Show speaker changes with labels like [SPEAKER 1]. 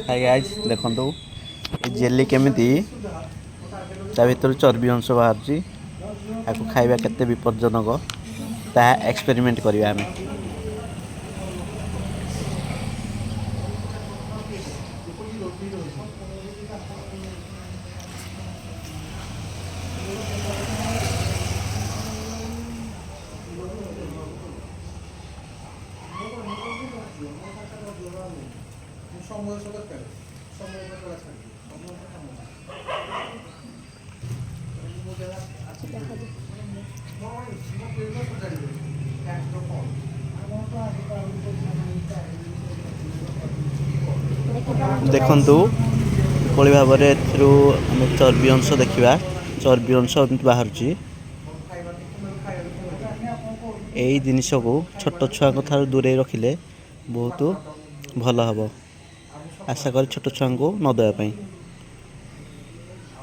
[SPEAKER 1] Hi guys देखंतु ए jelly केमिति ता भीतर चर्बी अंश बाहर आकु खाइबा केते विपज्जनक ता एक्सपेरिमेंट करिया हमें। देखंतु कोली भाव में चर्बी अंश देखा चर्बी अंश बाहर यही जिनस को छोट छुआ ठार दूरे रखिले बहुत भल हम आशा कर छोट छुआ को न देवाई।